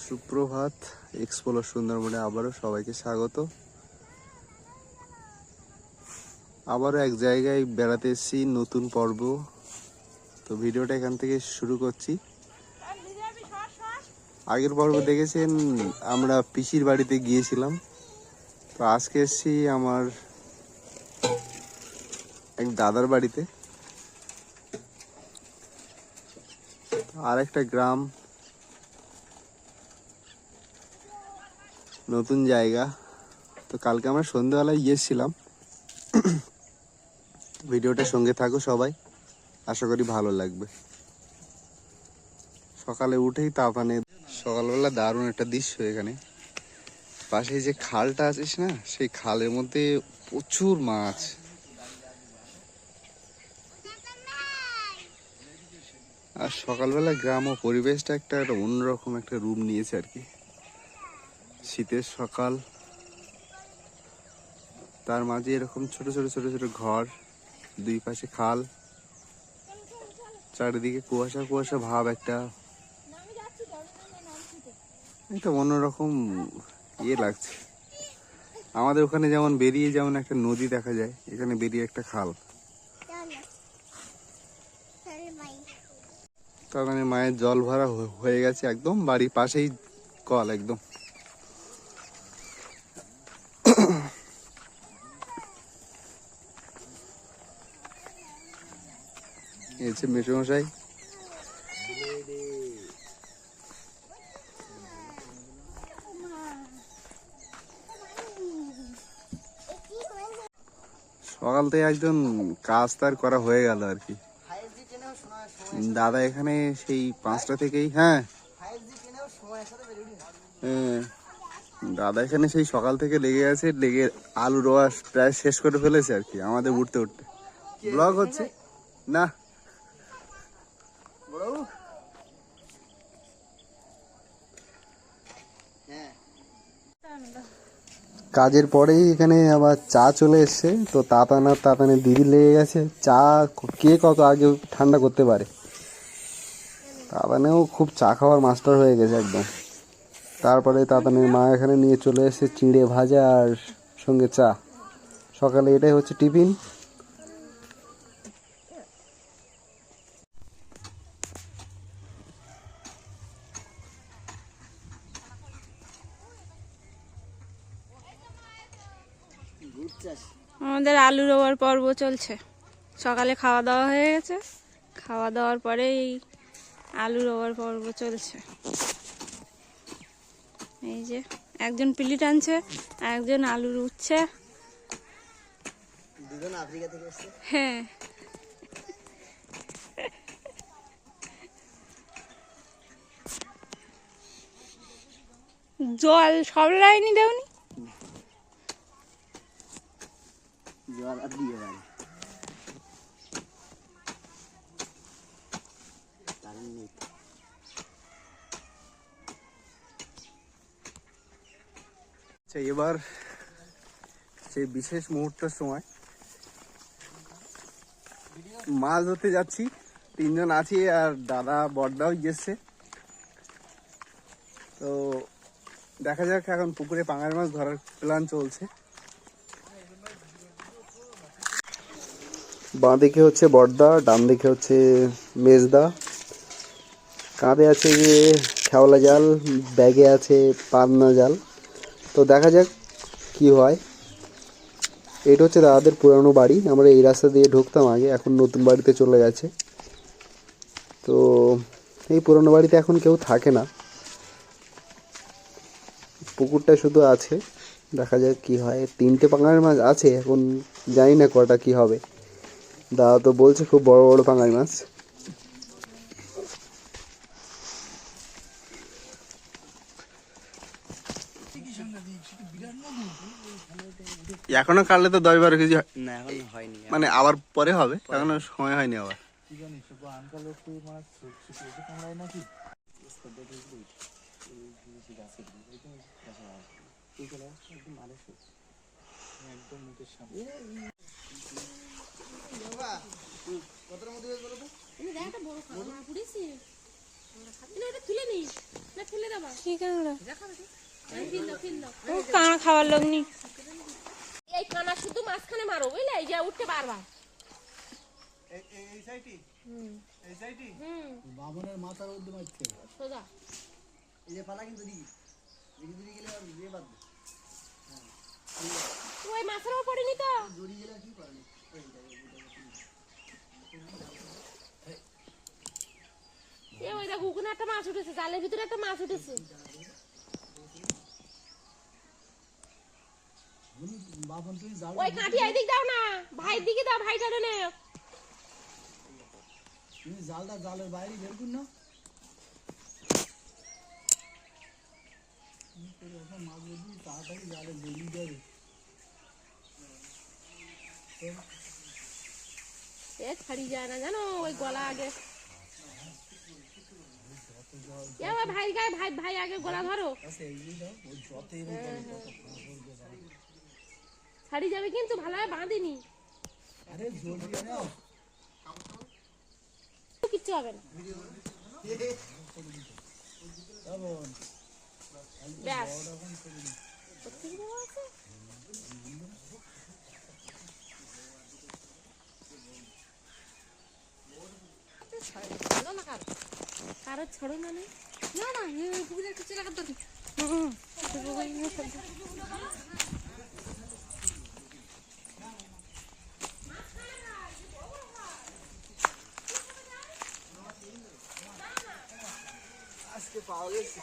সুপ্রভাত, এক্সপ্লোর সুন্দরবনে আবারও সবাইকে স্বাগত। আবারও এক জায়গায় বেড়াতে এসেছি, নতুন পর্ব। তো ভিডিওটা এখান থেকে শুরু করছি। আগের পর্ব দেখেছেন আমরা পিসির বাড়িতে গিয়েছিলাম, তো আজকে এসেছি আমার এক দাদার বাড়িতে। আর একটা গ্রাম, নতুন জায়গা। তো কালকে আমরা সন্ধ্যাবেলায় গিয়েছিলাম। ভিডিওটা সঙ্গে থাকো সবাই, আশা করি ভালো লাগবে। সকালে উঠেই তাপানে সকালবেলা দারুণ একটা দৃশ্য। এখানে পাশে যে খালটা আছিস না, সেই খালের মধ্যে প্রচুর মাছ। আর সকালবেলা গ্রাম ও পরিবেশটা একটা অন্যরকম একটা রূপ নিয়েছে আর কি। শীতের সকাল, তার মাঝে এরকম ছোট ছোট ছোট ছোট ঘর, দুই পাশে খাল, চারিদিকে কুয়াশা কুয়াশা ভাব। একটা অন্যরকম লাগছে। আমাদের ওখানে যেমন বেরিয়ে যেমন একটা নদী দেখা যায়, এখানে বেরিয়ে একটা খাল। তার মানে মায়ের জল ভরা হয়ে গেছে, একদম বাড়ির পাশেই কল একদম। এসে মেশমশাই সকাল থেকে একজন কাজ তার করা হয়ে গেল আর কি। দাদা এখানে সেই 5টা থেকেই, হ্যাঁ দাদা এখানে সেই সকাল থেকে লেগে আছে, লেগে আলু রোয়া প্রায় শেষ করে ফেলেছে আর কি। আমাদের উঠতে উঠতে ব্লগ হচ্ছে না। কাজের পরেই এখানে আবার চা চলে এসছে। তো তাতানে দিদি লেগে গেছে। চা কে কত আগে ঠান্ডা করতে পারে। তাতানেও খুব চা খাওয়ার মাস্টার হয়ে গেছে একদম। তারপরে তাতানের মা এখানে নিয়ে চলে এসেছে চিঁড়ে ভাজা আর সঙ্গে চা। সকালে এটাই হচ্ছে টিফিন। আমাদের আলু রোয়ার পর্ব চলছে। সকালে খাওয়া দাওয়া হয়ে গেছে, খাওয়া দাওয়ার পরে এই আলু রোয়ার পর্ব চলছে। এই যে একজন পিলি টানছে, একজন আলু রুচ্ছে। হ্যাঁ, জল সব লাইনি দেওনি। এবার সেই বিশেষ মুহূর্তের সময় মাছ ধরতে যাচ্ছি। 3 জন আছি, আর দাদা বড়দাও গেছে। তো দেখা যাক, এখন পুকুরে পাঙাশ মাছ ধরার প্ল্যান চলছে। বাঁ দিকে হচ্ছে বড়দা, ডান দিকে হচ্ছে মেজদা। কাঁধে আছে যে খেওলা জাল, ব্যাগে আছে পান্না জাল। তো দেখা যাক কি হয়। এটা হচ্ছে দাদাদের পুরানো বাড়ি। আমরা এই রাস্তা দিয়ে ঢুকতাম আগে, এখন নতুন বাড়িতে চলে গেছে। তো এই পুরানো বাড়িতে এখন কেউ থাকে না, পুকুরটা শুধু আছে। দেখা যাক কি হয়। 3টে পাঙাশ মাছ আছে, এখন জানি না কটা কি হবে। দাদা তো বলছে খুব বড় বড় পাঙাশ মাছ। এখনো কাটলে তো 10-12 কেজি না, এখন হয়নি, মানে আবার পরে হবে, এখনো সময় হয়নি। আবার কি কাঁকড়া? ও কাঁকড়া খাওয়ার লোক নেই। এই কানা শুধু মাঝখানে মারো বুঝলে, এই যে উঠতে পারবা। এই সাইডটি এই সাইডটি বামনের মাথার মধ্যে মারছে সোজা এই যে পালা কিন্তু দিই দিদি গেলে আর দিয়ে বাদ ওই মাছেরও পড়েনি তো। জড়ি গেলে কি করে এ ওই দেখো ওখানে একটা মাছ উঠেছে, জালের ভিতরে একটা মাছ উঠেছে। বাপন তুই জাল ওই কাঠি এইদিক দাও না, ভাইয়ের দিকে দাও, ভাই ধরে নে। তুমি জালটা জালের বাইরে বের করুন না মাছ যদি তাড়াতাড়ি জালে বেরিয়ে যাবে। এ ছাড়ি যায় না জানো, ওই গলা আগে এ ওই ভাই গায়ে ভাই ভাই আগে গলা ধরো, ছাড়ি যাবে কিন্তু ভালোভাবে বাঁধিনি, আরে জড়িয়ে নাও কিচ্ছু হবে না। ব্যাস কোত্থেকে দেওয়া আছে? কারো ছড়ো না নেই না না পুকুরের কিছু রাখার দরকার। আজকে পাওয়া গেছে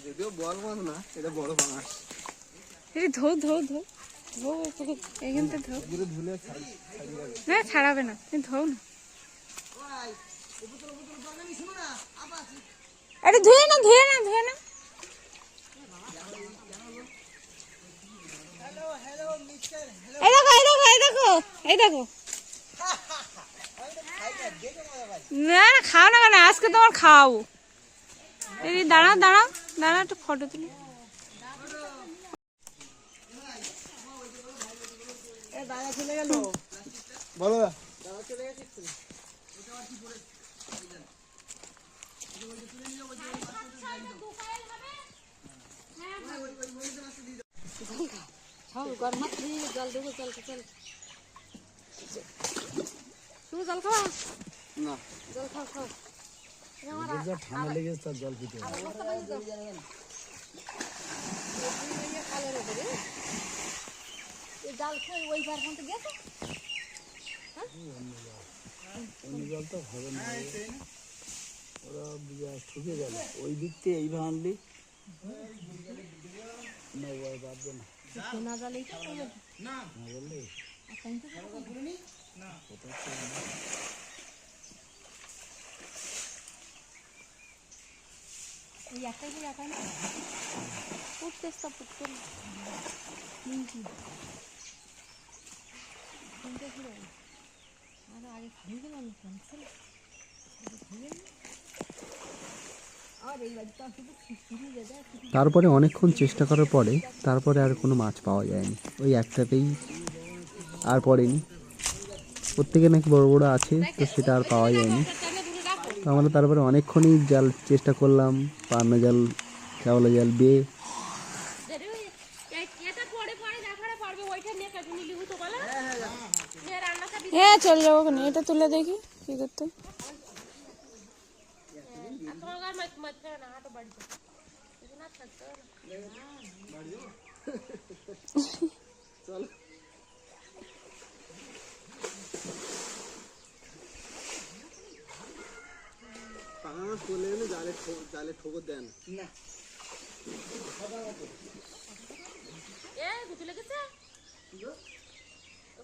যদিও বল মাছ না, এটা বড় মাছ। এই ধো ধো ধো ধো এইখানটা ধো, পুরো ধুলে ছাড়ি না ছাড়াবে না, তুমি ধো না। আরে ধুয়ে না ধুয়ে না ধুয়ে না। এই দেখো এই দেখো এই দেখো এই দেখো। না না খাও না কেন, আজকে তোমার খাও। এই দাঁড়াও দাঁড়াও দাঁড়াও, একটু ফটো তুলি। দাদা চলে গেল বলো দাদা চলে গেছে। জল দেবো, চল চল তুমি জল খাওয়া, না জল খাও খাও। ঠান্ডা লেগেছে তার জল পিতে জাল খাই ওই পার পর্যন্ত গেছে। জল তো হবে না, ওরা ঠুকে গেল ওই দিক থেকে এইভাবে আনলি না বাদবে না না জালেই তো না বললে ওই একটাই করে একাই না উঠতে পুটতে আর আগে খাই গেলাম আর এই বাড়িটা শুধু খিচুড়ি যেটা তারপরে অনেকক্ষণ চেষ্টা করার পরে তারপরে আর কোনো মাছ পাওয়া যায়নি, ওই একটাতেই আর পড়েনি। প্রত্যেকে নাকি বড় বড় আছে, তো সেটা আর পাওয়া যায়নি। তো আমরা তারপরে অনেকক্ষণই জাল চেষ্টা করলাম, পান্না জাল কেওলা জাল বেয়ে। হ্যাঁ চলে যাবো ওখানে, এটা তুলে দেখি কি করতে। জালে ঠোকর দেন না গুটি লেগেছে,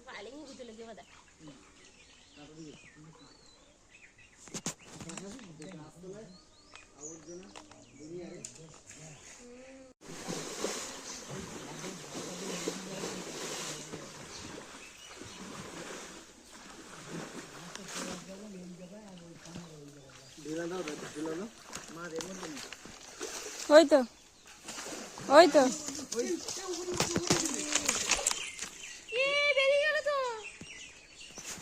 পালিং গুটি লেগে বাদা ওই তো ওই তো বেরিয়ে গেল তো।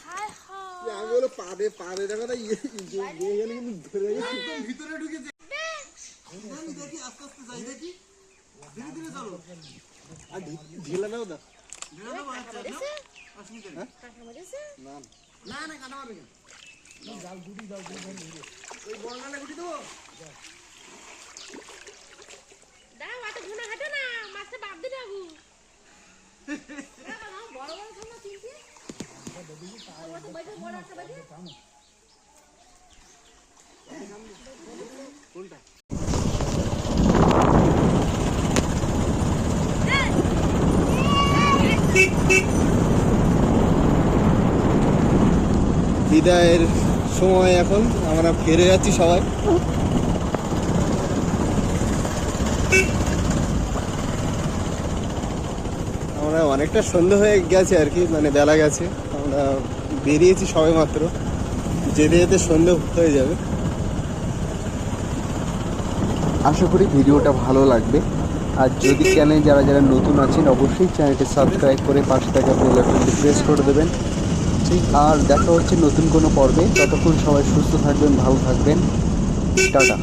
হায় হায় আমি বলে পাবে দেখো না ইয়ে গেলে কিন্তু ধরে গেছে ভিতরে ঢুকেছে। আমি দেখি আস্তে আস্তে যাই দেখি ধীরে ধীরে চলো আর ঢিলা দাও না ঢিলা দাও অসুবিধা নেই না না না কাটা মারবে না জাল গুটি দাও ওই বড় গালে গুটি দেবো দাও আটা ঘুনা হাঁটো না মাছটা বাদ দিতে আবু বড় বড় খানা তিনটে ও তো বাইরে বড় একটা বাইরে কোনটা বিদায়ের সময় এখন আমরা ফিরে যাচ্ছি সবাই। আমরা অনেকটা সন্ধ্যা হয়ে গেছে আর কি, মানে বেলা গেছে, আমরা বেরিয়েছি সবাই মাত্র, যেতে যেতে সন্ধ্যা হয়ে যাবে। আশা করি ভিডিওটা ভালো লাগবে। আর যদি চ্যানেলে যারা যারা নতুন আছেন অবশ্যই চ্যানেলটি সাবস্ক্রাইব করে পাশে থাকা বেল আইকনটি প্রেস করে দেবেন। আর দেখা হচ্ছে নতুন কোনো পর্বে। ততক্ষণ সবাই সুস্থ থাকবেন, ভালো থাকবেন, টাটা।